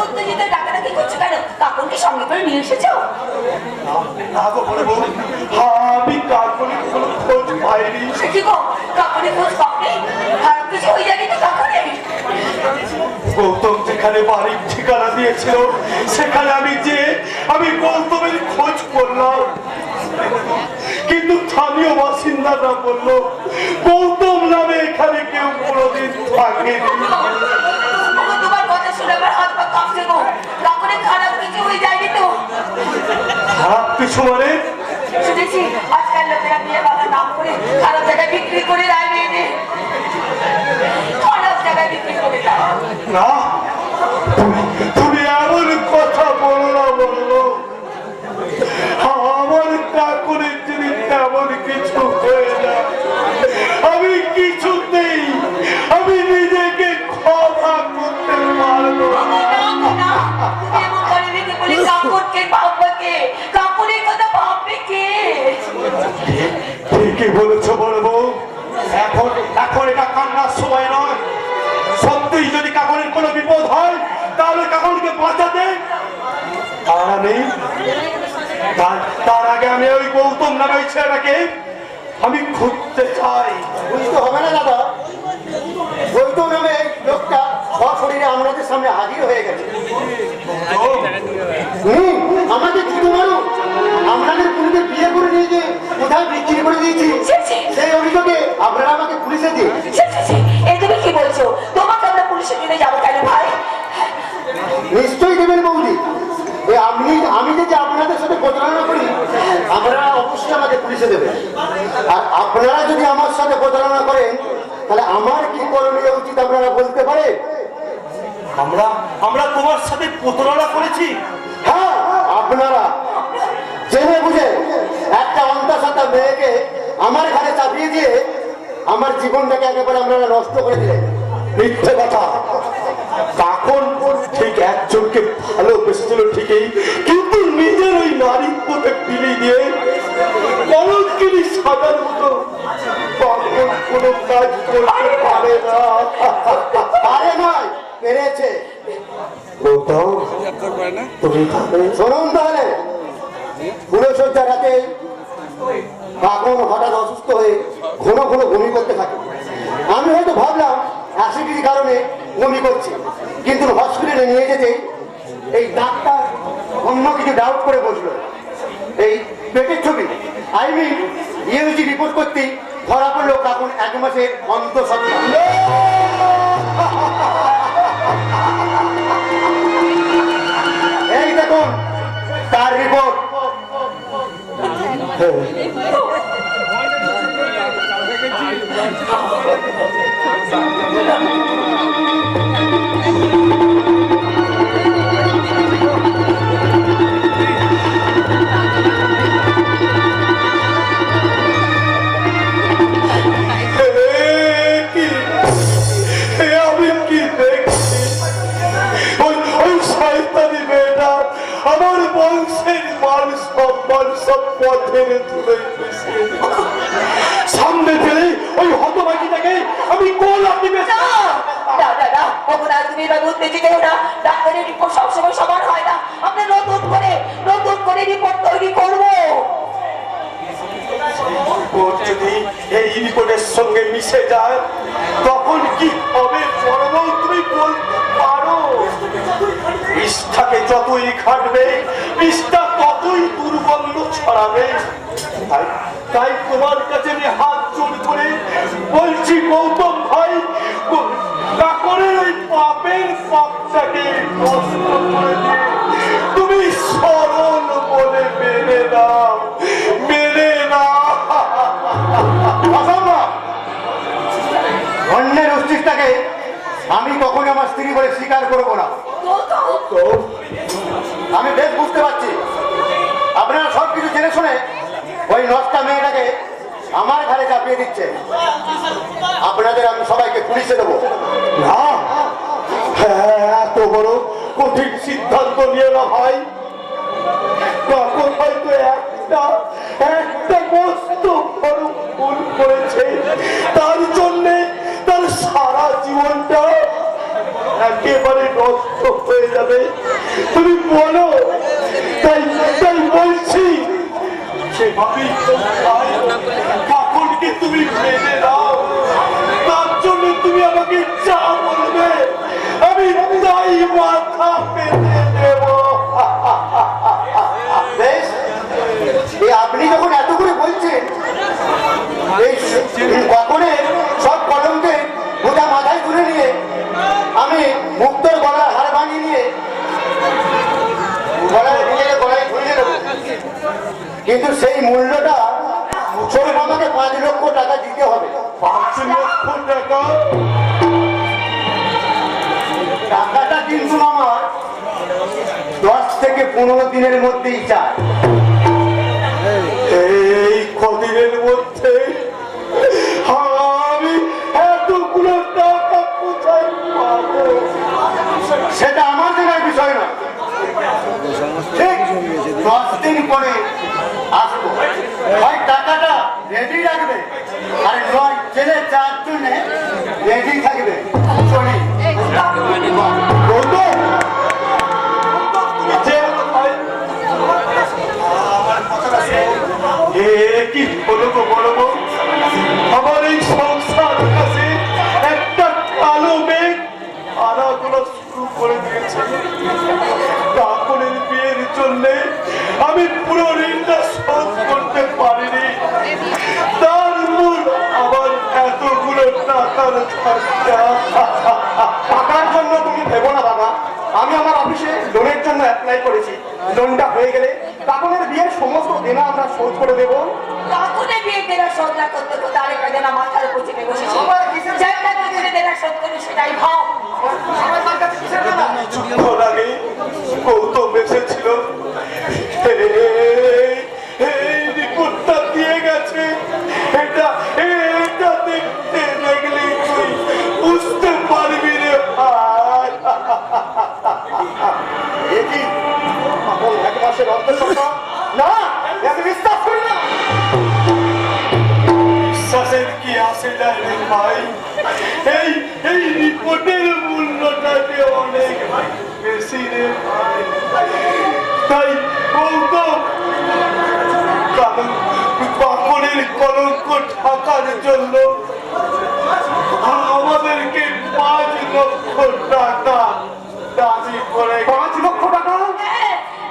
উত্তেজিত ডাকাডাকি করছো কেন? কাকুনকে সঙ্গে করে নিয়ে এসেছো? আমি কাকুনের কোনো খোঁজ পাইনি। সে কি গো, কাকুনের খোঁজ পাওনি? খারাপ কিছু হয়ে যায়নি তো কাকুনের? গৌতম যেখানে বাড়ির ঠিকানা দিয়েছিল সেখানে আমি গৌতমের খোঁজ করলাম, কিন্তু স্থানীয় বাসিন্দারা বললো গৌতম নামে এখানে কেউ কোনোদিন থাকেনি। তোমার কথা শুনে আমার হাত পা কাঁপছে গো। কাকুনের খারাপ কিছু হয়ে যায়নি তো? খারাপ কিছু মানে? শুনেছি আজকাল লোকেরা বিয়ে বাবার নাম করে খারাপ জায়গায় বিক্রি করে দেয় মেয়েদের, খারাপ জায়গায় বিক্রি করে দেয়। না, তুমি এমন কথা বলো না বললো। আমার কাকুরের যদি তেমন কিছু হয়ে যায় আমি কিছুতেই আমি নিজেকে ক্ষমা করতে পারবো না। তুমি এমন করে দিতে বলি কাকুরকে ভাববে কে? কাকুরের কথা ভাববে কে? ঠিকই বলেছো বলবো। এখন এটা কান্নার সময় নয়। সত্যি যদি কাকুরের কোনো বিপদ হয় তাহলে কাকুরকে বাঁচাতে তার আগে আমি ওই গৌতম নামে ওই ছেলেটাকে আমি খুঁজতে চাই। বুঝতে হবে না দাদা, গৌতম নামে লোকটা সশরীরে আমাদের সামনে হাজির হয়ে গেছে। আমাকে জুতো মারো, আপনাদের পুলিশে বিয়ে করে নিয়ে গিয়ে কোথায় বিক্রি করে দিয়েছি সেই অভিযোগে আপনারা আমাকে পুলিশে দিয়ে। এই তুমি কি বলছো? তোমাকে আমরা পুলিশে নিয়ে যাবো কেন ভাই? নিশ্চয়ই দেবেন বৌদি। আমি যদি আপনাদের সাথে প্রতারণা করি আপনারা অবশ্যই আমাকে পুলিশে দেবেন, আর আপনারা যদি আমার সাথে প্রতারণা করেন তাহলে আমার কি করণীয় উচিত আপনারা বলতে পারেন? আমরা তোমার সাথে প্রতারণা করেছি? হ্যাঁ, আপনারা জেনে বুঝে একটা অন্তঃসত্ত্বা মেয়েকে আমার ঘরে চাপিয়ে দিয়ে আমার জীবনটাকে একেবারে আপনারা নষ্ট করে দিলেন। মিথ্যে কথা। কাকন ঠিক একজনকে ভালোবেসেছিল ঠিকই, কিন্তু নিজের ওই নারীত্বকে বিলি দিয়ে কলঙ্কিনী সাজার মতো কাকন কোনো কাজ করতে পারে না। পারে নয়, পেরেছে। তুমি শুনুন তাহলে, পুরসজ্জা রাতে কাকন হঠাৎ অসুস্থ হয়ে ঘন ঘন বমি করতে থাকে। আমি হয়তো ভাবলাম অ্যাসিডিটির কারণে বমি করছে, কিন্তু হসপিটালে নিয়ে যেতে এই ডাক্তার অন্য কিছু ডাউট করে বসলো। এই পেটের ছবি ইউজি রিপোর্ট করতেই ধরা পড়লো কাকন 1 মাসের অন্তঃসত্ত্বা। এই দেখুন তার রিপোর্ট। আমার বংশের মান সম্মান সব পথের তুলে সামনে ফেলে ওই হতভাগীটাকে আমি গোলাপ দিবে। তুমি এবার উত্তেজিত হও না। ডাক্তারের রিপোর্ট সবসময় সমান হয় না। আমরা নতুন করে রিপোর্ট তৈরি করবো। যদি এই রিপোর্টের সঙ্গে মিশে যায় তখন কি হবে বড়বউ তুমি বলতে পারো? বিষটাকে যতই ঘাটবে বিষটা ততই দুর্গন্ধ ছড়াবে। তাই তোমার কাছে আমি হাত জোড় করে বলছি গৌতম ভাই, কাকনের ওই পাপের পাপটাকে নষ্ট করে দিয়ে তুমি সরল বলে মেনে নাও। অন্যের অস্তিত্বটাকে আমি কখনো আমার স্ত্রী বলে স্বীকার করবো না। আমি বেশ বুঝতে পারছি আপনারা সবকিছু জেনে শুনে ওই নষ্টা মেয়েটাকে আমার ঘরে চাপিয়ে দিচ্ছে। আপনাদের আমি সবাইকে পুলিশে দেবো। না, এত বড় কঠিন সিদ্ধান্ত নিয়ে না ভাই। তখন হয়তো একটা মস্ত বড় ভুল করেছে, তার জন্যে তার সারা জীবনটা একেবারে নষ্ট হয়ে যাবে। তুমি বলো, তাই তাই বলছি সেভাবেই কাপড়কে তুমি মেনে দাও। তার জন্য তুমি আমাকে যা বলবে আমি তাই মাথা পেতে দেব। বেশ, এই আপনি যখন এত করে বলছেন, এই কাপড়ের সব কলমকে বোঝা মাথায় তুলে নিয়ে আমি মুক্তর গলার হার বানিয়ে নিয়ে গলায় ধরিয়ে দেবো, কিন্তু সেই মূল্যটা শোন, আমাকে 5 লক্ষ টাকা দিতে হবে। 5 লক্ষ টাকা? টাকাটা কিন্তু আমার 10 থেকে 15 দিনের মধ্যেই চাই। এই কদিনের মধ্যে আমি এতগুলো টাকা কোথায় পাবো? সেটা আমার জানার বিষয় না। ঠিক 10 দিন পরে আসবো, হয় টাকাটা রেডি রাখবে, আর নয় ছেলে 4 জনে রেডি থাকবে। চলি বন্ধু, তুমি যে কি বলো গো, বলো গো, আমার এই সংসার কাছে একটা কালো মেঘ আনাগোনা শুরু করে দিয়েছে। কাপড়ের বিয়ের জন্য আমি পুরো ঋণটা শোধ করতে পারিনি, তার মূল আবার এতগুলো টাকার খরচা। টাকার জন্য তুমি ভেবো না বাবা, আমি আমার অফিসে লোনের জন্য অ্যাপ্লাই করেছি। লোনটা হয়ে গেলে কাপড়ের বিয়ের সমস্ত দেনা আমরা শোধ করে দেবো। কাকুনে বিয়ে দেনা শোধ না করতে করতে আরেকটা দেনা মাথার উপর চেপে বসেছে। যেটা কাকুনে দেনা শোধ করবে সেটাই ভাব। কিছুক্ষণ আগে গৌতম এসেছিল, এই রিপোর্টটা দিয়ে গেছে। এটা দেখতে দেখলে তুই বুঝতে পারবি রে ভাই। কি এখন 1 মাসের অন্তঃসত্ত্বা? না, আমি বিশ্বাস করি না। বিশ্বাসের কি আসে যায় রে ভাই? এই রিপোর্টের মূল্যটাকে অনেক বেশি রে ভাই। তাই গৌতম কাপড়ের কলঙ্ক ঢাকার জন্য আমাদেরকে 5 লক্ষ টাকা দাবি করে। 5 লক্ষ টাকা?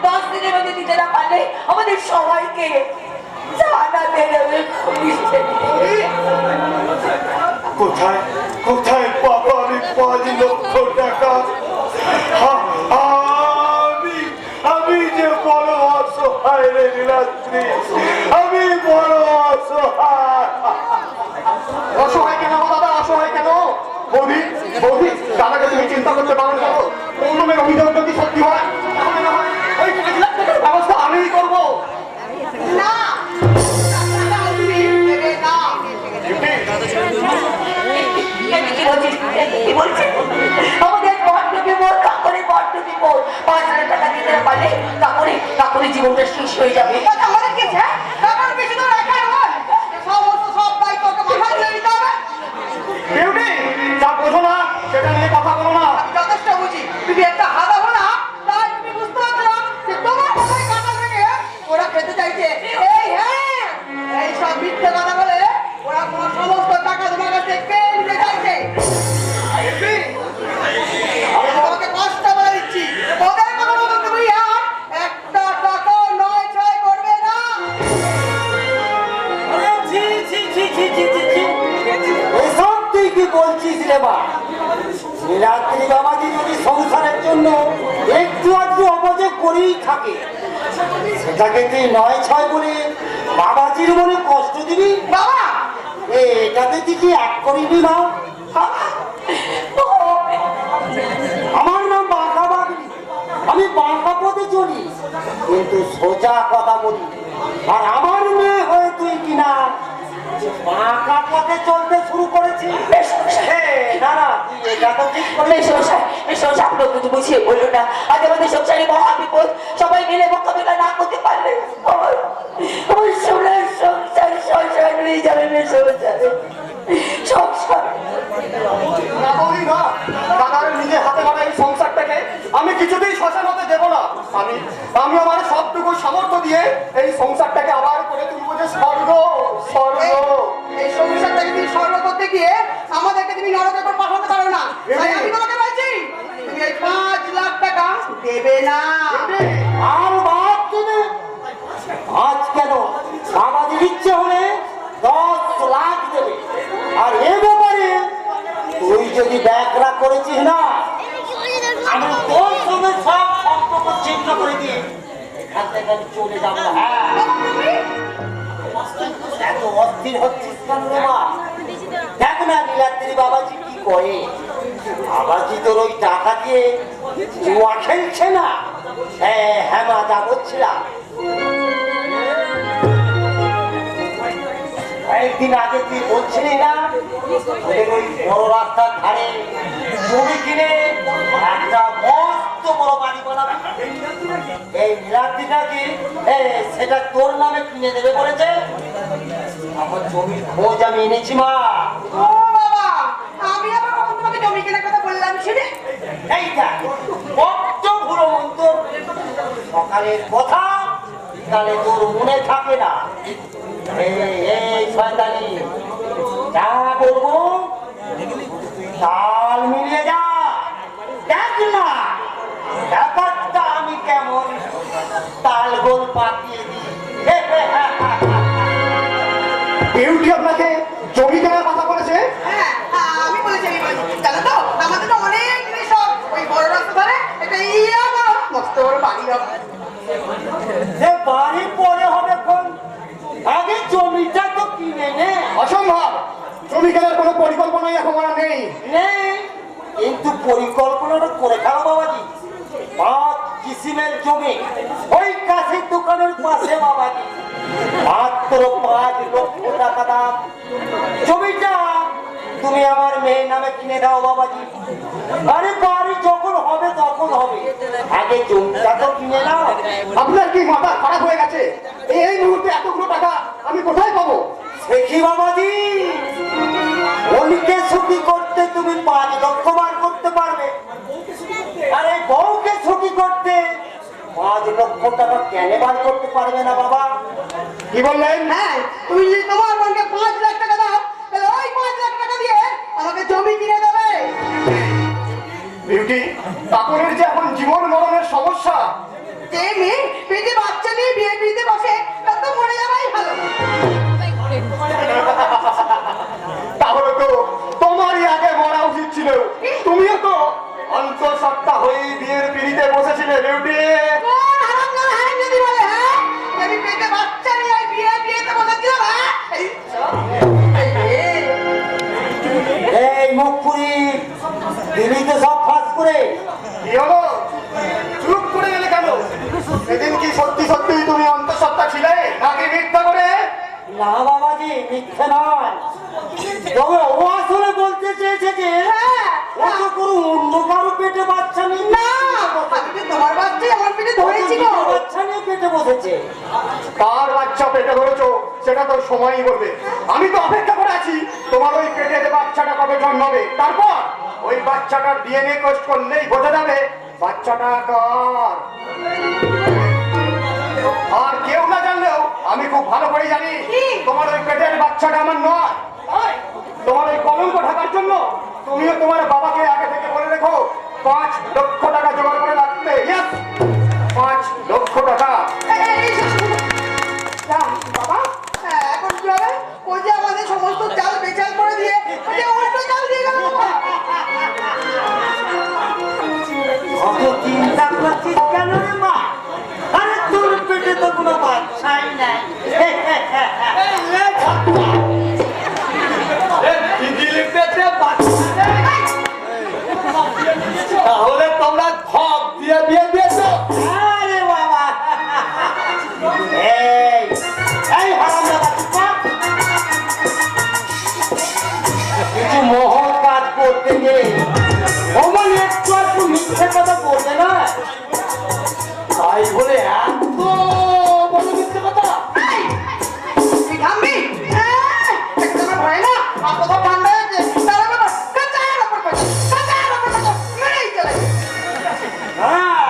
10 দিনের মধ্যে দিতে না পারলে আমাদের সবাইকে জানাতে দেবে। কোথায় কোথায় পাবো আমি 5 লক্ষ টাকা? আমি যে বড় অসহায় রে নীলাদ্রি, আমি বড় অসহায়। অসহায় কেন দাদা, অসহায় কেন? বৌদি বৌদি, দাদাকে তুমি চিন্তা করতে পারো না। পৌলমের অভিযোগ যদি সত্যি হয় তাহলে না হয় ওই 5 লাখ টাকার ব্যবস্থা আমিই করবো। না, তুমি দেবে না। কি বলছিস? আমাদের বড্ড বিপদ, কাকুরে বড্ড বিপদ। 5 হাজার টাকা দিতে না পারলে কাকুরে জীবনটা শেষ হয়ে যাবে। আমাদের কি কাকুর বেশি তো রাখা নয়, সব দায়িত্ব মাথায় দিয়ে নিতে হবে। বিউটি, যা বোঝো না সেটা নিয়ে কথা বলো না। যথেষ্ট বুঝি, তুমি একটা হাদা হো না, তাই তুমি বুঝতে পারছো না যে তোমার কোথায় কাটা ভেঙে ওরা খেতে চাইছে। এই সব মিথ্যে কথা বলে ওরা তোমার সমস্ত টাকা তোমার কাছে কেড়ে নিতে চাইছে। আমি তোমাকে 5টা বলে দিচ্ছি, ওদের কথা মতো তুমি আর একটা টাকাও নয় ছয় করবে না। এসব তুই কি বলছিস রে বা? নীলাদ্রি বাবাজি যদি সংসারের জন্য একটু আধটু অপযোগ করেই থাকে, সেটাকে তুই 9-6 বলে বাবাজির মনে কষ্ট দিবি? বাবা, এটাতে তুই কি এক করিবি না? আমার নাম বাঁকা বাগলি, আমি বাঁকা পথে চলি, কিন্তু সোজা কথা বলি। আর আমার মেয়ে হয়ে তুই কিনা বাঁকা পথে চলতে শুরু করেছিস? না না, তুই এটা তো ঠিক করলে। আপনার কিছু বুঝিয়ে বললো না, আজ আমাদের সংসারে মহা বিপদ। সবাই মিলে মোকাবিলা না করতে পারলে আমার সোনার সংসার হয়ে যাবে। না বলি না, দাদার নিজে হাতে গড়া এই সংসারটাকে কিছুতেই শ্মশান হতে দেবো না। আমি আমার সবটুকু সামর্থ্য দিয়ে এই সংসারটাকে আবার করে তুলবো যে স্বর্গ স্বর্গ। এই সংসারটাকে তুমি স্বর্গ করতে গিয়ে আমাদেরকে তুমি নরকের উপর পাঠাতে পারো না। তাই আমি তোমাকে বলছি তুমি এই 5 লাখ টাকা দেবে না। আর বাদ দেবে? আজ কেন বাবাজির ইচ্ছে হলে 10 লাখ দেবে। আর এ ব্যাপারে তুই যদি ব্যাকরা করেছিস না, আমি তোর সঙ্গে সব সম্পর্ক ছিন্ন করে দিয়ে এখান থেকে আমি চলে যাবো। হ্যাঁ, এত অস্থির হচ্ছিস কেন রে মা? দেখ না নীলাদ্রি বাবাজি কি করে। বাবাজি তোর ওই টাকা দিয়ে জুয়া খেলছে না? হ্যাঁ মা, যা বলছিলাম কয়েকদিন আগে তুই বলছিলি না ওদের ওই বড় রাস্তার ধারে জমি কিনে একটা মস্ত বড় বাড়ি বানাবে। এই নীলাদ্রিটা কি সেটা তোর নামে কিনে দেবে বলেছে? আমার জমির খোঁজ আমি এনেছি মা। ও বাবা, আমি আবার কখন তোমাকে জমি কেনার কথা বললাম শুনে? এইটা বড্ড ভুলো মন্তর। সকালের কথা বিকালে তোর মনে থাকে না। এই শয়তানি, যা বলবো তাল মিলিয়ে যা। দেখ না ব্যাপারটা আমি কেমন তাল গোল পাকিয়ে দিই। বিউটি আপনাকে জমি কেনার কথা বলেছে? হ্যাঁ, আমি বলেছি। জানো তো আমাদের তো অনেক জিনিস সব ওই বড় রাস্তা ধারে একটা ইয়া বড় মস্ত বড় বাড়ি হবে। সে বাড়ি পরে হবে কোন, আগে জমিটা তো কিনে নে। অসম্ভব, জমি কেনার কোনো পরিকল্পনাই এখন আমার নেই। নেই, কিন্তু পরিকল্পনাটা করে ফেলো বাবাজি। 5 কিসিমের জমি ওই কাছের দোকানের পাশে বাবাজি, মাত্র 5 লক্ষ টাকা দাম। জমিটা তুমি আমার মেয়ের নামে কিনে দাও বাবাজি। আরে বাড়ি যখন হবে তখন হবে, আগে জমিটা তো কিনে নাও। আপনার কি মাথা খারাপ হয়ে গেছে? এই মুহূর্তে এতগুলো টাকা আমি কোথায় পাবো? দেখি বাবাজি, অলিকে সুখী করতে তুমি 5 লক্ষ বার করতে পারবে, আরে বউকে সুখী করতে 5 লক্ষ টাকা কেন বার করতে পারবে না বাবা? কি বললেন? হ্যাঁ, তুমি যদি তোমার বোনকে 5 লাখ টাকা দাও তাহলে ওই 5 লাখ টাকা দিয়ে আমাকে জমি কিনে দেবে। বিউটি, কাকুরের যে এখন জীবন মরণের সমস্যা। যে মেয়ে পেটে বাচ্চা নিয়ে বিয়ে দিতে বসে তার তো মরে যাওয়াই ভালো। তাহলে তো তোমারই আগে মরা উচিত ছিল। তুমিও তো অন্তঃসত্ত্বা হয়ে বিয়ের পিড়িতে বসেছিলে বিউটি। কোন হারামজাদা হারামজাদি বলে, হ্যাঁ? আমি পেটে বাচ্চা নিয়ে বিয়েতে বসেছিলাম, হ্যাঁ? এই মুখপুরি দিলি তো সব ফাঁস করে। কি হলো? চুপ করে গেলে কেন? সেদিন কি সত্যি সত্যি তুমি অন্তঃসত্ত্বা ছিলে নাকি মিথ্যা করে? না বাবাজি, মিথ্যে নয়, তবে ও আসলে বলতে চেয়েছে যে ও তো কোনো অন্য কারো পেটে বাচ্চা নেই। না, আমি তো তোমার বাচ্চাই আমার পেটে ধরেছিল। বাচ্চা নিয়ে পেটে বসেছে। কার বাচ্চা পেটে ধরেছো সেটা তো সময়ই বলবে। আমি তো অপেক্ষা করে আছি তোমার ওই পেটে যে বাচ্চাটা কবে জন্মাবে, তারপর ওই বাচ্চাটার ডিএনএ টেস্ট করলেই বোঝা যাবে বাচ্চাটা কার। আর কেউ না জানলেও আমি খুব ভালো করে জানি তোমার ওই পেটের বাচ্চাটা আমার নয়। তোমার ওই কলঙ্ক ঢাকার জন্য তুমিও তোমার বাবাকে আগে থেকে বলে রেখো 5 লক্ষ টাকা জোগাড় করে রাখতে। 5 লক্ষ টাকা। বাবা, এখন কি হবে? ওই যে আমাদের সমস্ত চাল বেচাল করে দিয়ে ওই যে উল্টো চাল দিয়ে গেল বাবা। অত চিন্তা করছিস কেন রে মা? আরে তোর পেটে তো কোনো বাচ্চাই নাই। তাহলে তোমরা ধপ দিয়ে বিয়ে দিয়েছো? আরে বাবা, এই এই হারামজাদা, কিছু মহৎ কাজ করতে গিয়ে অমন একটু একটু মিথ্যে কথা বলবে না। তাই বলে এত বড় মিথ্যে কথা? এই, তুই থামবি? একে তো আমার ভয় না, আর কোথাও ঠান্ডা হয়েছে। তাহলে বাবা, কাঁচার ওপর কাঁচা, কাঁচার ওপর কাঁচা, মেরেই চলে। হ্যাঁ,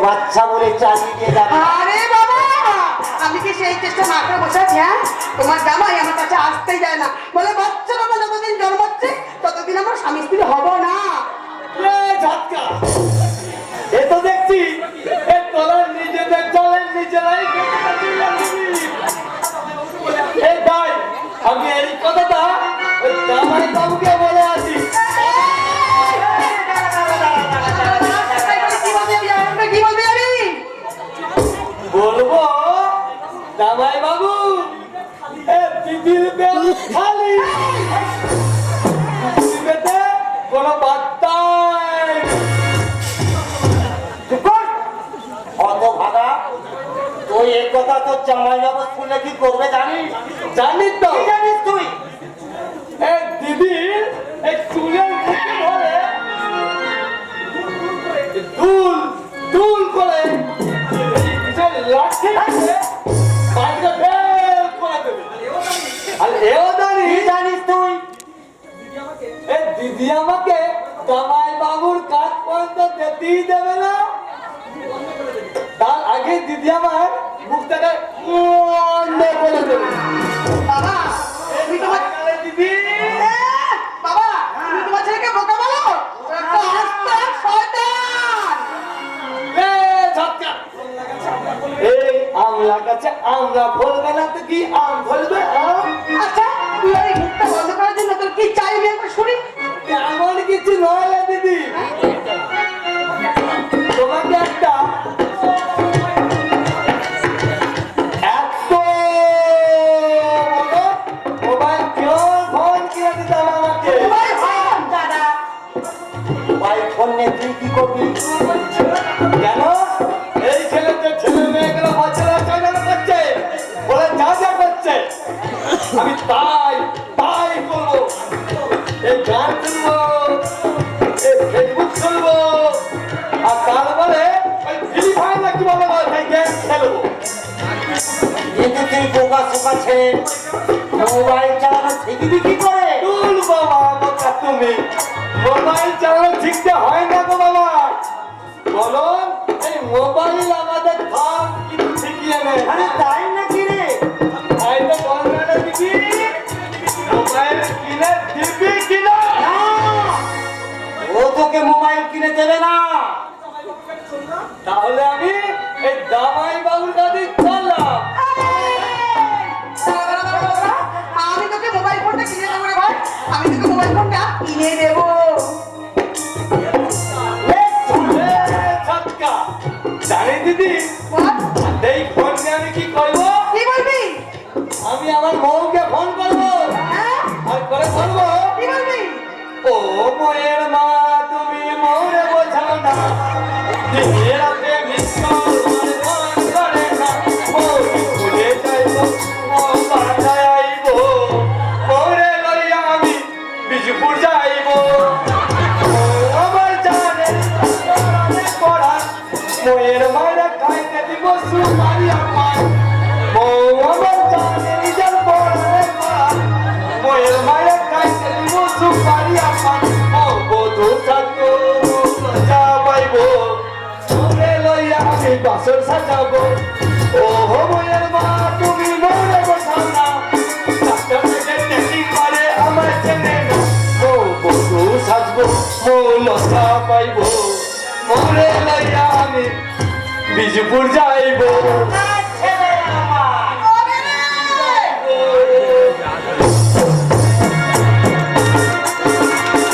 বাচ্চা বলে চালিয়ে দিয়ে যাবে। আরে বাবা, আমি কি সেই চেষ্টা না করে বসে আছি? হ্যাঁ, তোমার জামাই আমার কাছে আসতেই যায় না, বলে বাচ্চারা আমার যতদিন জন্মাচ্ছে ততদিন আমার স্বামী স্ত্রী হব না। ঝটকা এ তো দেখছি এ তোরা নিজেদের জলের নিজেরাই এই ভাই, আমি এই কথাটা ওই জামাই বাবুকে বলে আছি। কি বলবি আমি? বলবো জামাই বাবু এ দিদির বেল খালি, দিদিতে কোনো বার্তাই অত ভাগা তুই এই কথা তোর জামাই বাবু শুনে কি করবে জানিস? জানিস তো? কি জানিস তুই? এই দিদির এই চুলের মুঠি ধরে দুল দুল করে যে লাঠি আছে বাইরে বের করে দেবে। আর এও জানি কি জানিস তুই? এই দিদি আমাকে জামাই বাবুর কাজ পর্যন্ত যেতেই দেবে না, তার আগে দিদি আমার মুখটাকে বন্ধ করে দেবে। বাবা, তুমি তোমার দিদি বাবা, তুমি তোমার ছেলেকে বোকা বলো? একটা আস্তা শয়তান। ঝটকা এই আমলা গাছে আমরা ফলবে না তো কি আম ফলবে? আম আচ্ছা, তুই আর এই মুখটা বন্ধ করার জন্য তোর কি চাই আমি একবার শুনি। এমন কিছু নয় না দিদি, তোমাকে একটা এত বড় মোবাইল ফোন কিনে দিতে হবে আমাকে। Mobile phone? দাদা, মোবাইল ফোন নিয়ে তুই কি করবি? কেন এই ছেলেতে ছেলে মেয়েগুলো বাচ্চারা চাইনা করছে বলে যা যা করছে আমি তাই তাই করবো। এই গান শুনবো, এই ফেসবুক শুনবো, আর তারপরে ওই ফ্রি ফায়ার না কি বলে সেই গেম খেলবো। কিন্তু তুই বোকা শোকা ছেলে মোবাইল চালানো শিখবি কি করে? টুল বাবা বোকা তুমি, মোবাইল চালানো শিখতে হয় না গো বাবা। বলো এই মোবাইল আমাদের থাম কিন্তু শিখিয়ে নেয়। আরে তাই নাকি রে? তাই তো বলবে না দিদি, মোবাইল কিনে দিবি কিনা? না, ও তোকে মোবাইল কিনে দেবে না। তাহলে আমি এই জামাই বাবুর কাছে চললাম। আমি তোকে মোবাইল ফোনটা কিনে দেবো রে ভাই, আমি তোকে মোবাইল ফোনটা কিনে দেবো। ছক্কা জানি দিদি, বল, এই ফোন নিয়ে আমি কি করবো? কি বলবি? আমি আমার বউকে ফোন করবো, হ্যাঁ, আর করে বলবো কি বলবি? ও মোয়ের মা তুমি মোরে বোঝাও না, দিনের রাতে মিস কল মানে ফোন করে না, মোরে ভুলে যাইবো ও বাসায় আইবো, মোরে লইয়া আমি বিজপুর যাইবো, ও আমার জানে জানে পড়া, মোয়ের মায়েরা খাইতে দিব সুপারি আমার, ও আমার জানে নিজের পড়ারে পড়া, মোয়ের মায়েরা খাইতে দিব সুপারি আমার, ও বধু থাকবো লজ্জা পাইবো, মোরে লইয়া আমি বাসর সাজাবো, ও মোয়ের মা তুমি মোরে বোঝাও না, ডাক্তার থেকে টেকিং করে আমার চেনে না, ও বধু সাজবো মো লজ্জা পাইবো, মোরে লইয়া আমি বিজপুর যাইবো।